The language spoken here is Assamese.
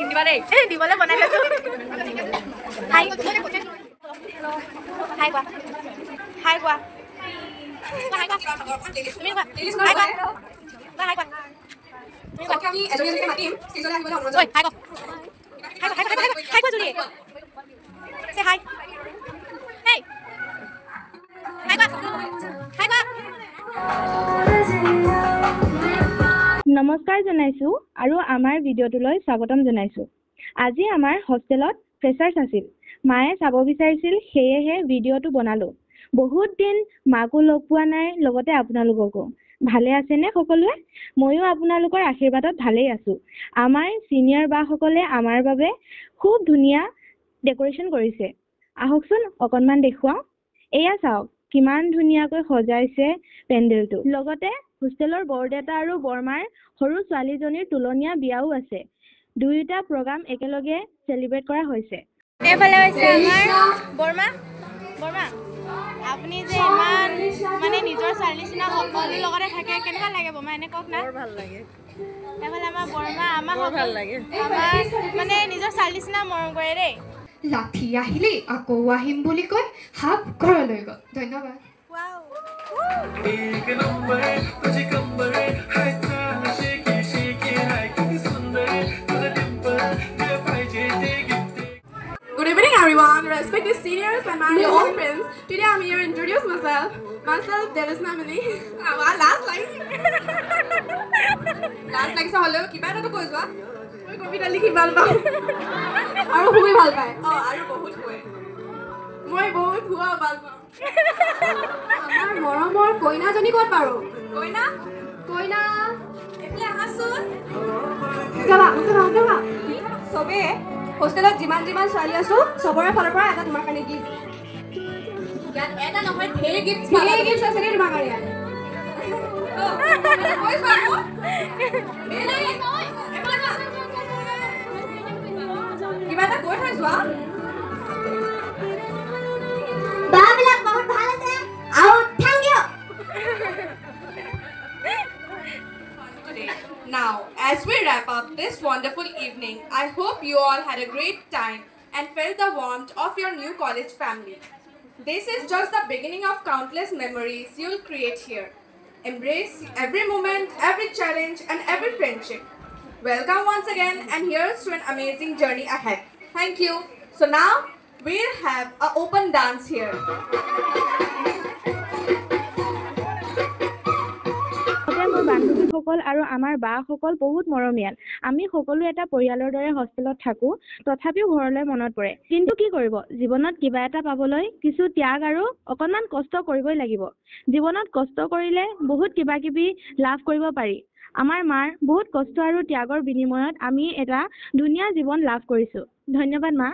দিবা দেই দিবলৈ বনাই লৈছো হাই হাই কোৱা হাই কোৱা হাই কোৱা তুমি কোৱা হাই কোৱা হাই কোৱা আমি এজনী এজনী মাতিম সিজনে আহিবলৈ অনুৰোধ হাই কোৱা হাই কোৱা জুলি সে হাই হেই হাই কোৱা হাই কোৱা নমস্কাৰ জনাইছো আৰু আমাৰ ভিডিঅ'টোলৈ স্বাগতম জনাইছো। আজি আমাৰ হোষ্টেলত ফ্ৰেছাৰ্ছ আছিল। মায়ে চাব বিচাৰিছিল, সেয়েহে ভিডিঅ'টো বনালো। বহুত দিন মাকো লগ পোৱা নাই, লগতে আপোনালোককো। ভালে আছেনে সকলোৱে? ময়ো আপোনালোকৰ আশীৰ্বাদত ভালেই আছো। আমাৰ চিনিয়ৰ বাসকলে আমাৰ বাবে খুব ধুনীয়া ডেক'ৰেশ্যন কৰিছে। আহকচোন অকণমান দেখুৱাওঁ। এয়া চাওক কিমান ধুনীয়াকৈ সজাইছে পেণ্ডেলটো। লগতে হোষ্টেলৰ বৰদেউতা আৰু বৰমাৰ সৰু ছোৱালীজনীৰ তুলনীয়া বিয়াও আছে। দুয়োটা প্ৰগ্ৰাম একেলগে চেলিব্ৰেট কৰা হৈছে। এইফালে হৈছে আমাৰ বৰমা বৰমা আপুনি যে ইমান মানে নিজৰ ছোৱালী নিচিনা সকলোৰ লগতে থাকে, কেনেকুৱা লাগে বৰমা এনে কওক না? বৰ ভাল লাগে। এইফালে আমাৰ বৰমা আমাৰ বৰ ভাল লাগে। আমাৰ মানে নিজৰ ছোৱালী নিচিনা মৰম কৰে দেই। লাঠি আহিলেই আকৌ আহিম বুলি কৈ হাফ ঘৰলৈ গ'ল। ধন্যবাদ। Good evening, everyone. Respected seniors and my old friends. Today I'm here to introduce myself. Myself, Dennis Namini. Last line. Last line. So hello. Kiba na to koi jwa? Moi kobita likhi bhal pao. Aru hui bhal pae. Aru bahut hoye. Moi bahut hua bhal pao. Amar moromor koina joni kot paro. Koina? Koina. Etle ahasun. Kaba. Sobe. হোষ্টেলত যিমান যিমান ছোৱালী আছো সবৰে ফালৰ পৰা এটা তোমাৰ কাৰণে গিফ্ট ইয়াত এটা নহয় ঢেৰ গিফ্ট আছে দেই তোমাৰ কাৰণে কিবা এটা কৈ থৈ যোৱা বাবিলাক বহুত ভাল আছে আৰু thank you Now, as we wrap up this wonderful evening, I hope you all had a great time and felt the warmth of your new college family. This is just the beginning of countless memories you'll create here. Embrace every moment, every challenge, and every friendship. Welcome once again, and here's to an amazing journey ahead. Thank you. So now, we'll have an open dance here. মোৰ বান্ধৱীসকল আৰু আমাৰ বাসকল বহুত মৰমীয়াল। আমি সকলো এটা পৰিয়ালৰ দৰে হোষ্টেলত থাকো, তথাপিও ঘৰলৈ মনত পৰে। কিন্তু কি কৰিব, জীৱনত কিবা এটা পাবলৈ কিছু ত্যাগ আৰু অকণমান কষ্ট কৰিবই লাগিব। জীৱনত কষ্ট কৰিলে বহুত কিবা কিবি লাভ কৰিব পাৰি। আমাৰ মাৰ বহুত কষ্ট আৰু ত্যাগৰ বিনিময়ত আমি এটা ধুনীয়া জীৱন লাভ কৰিছো। ধন্যবাদ মা।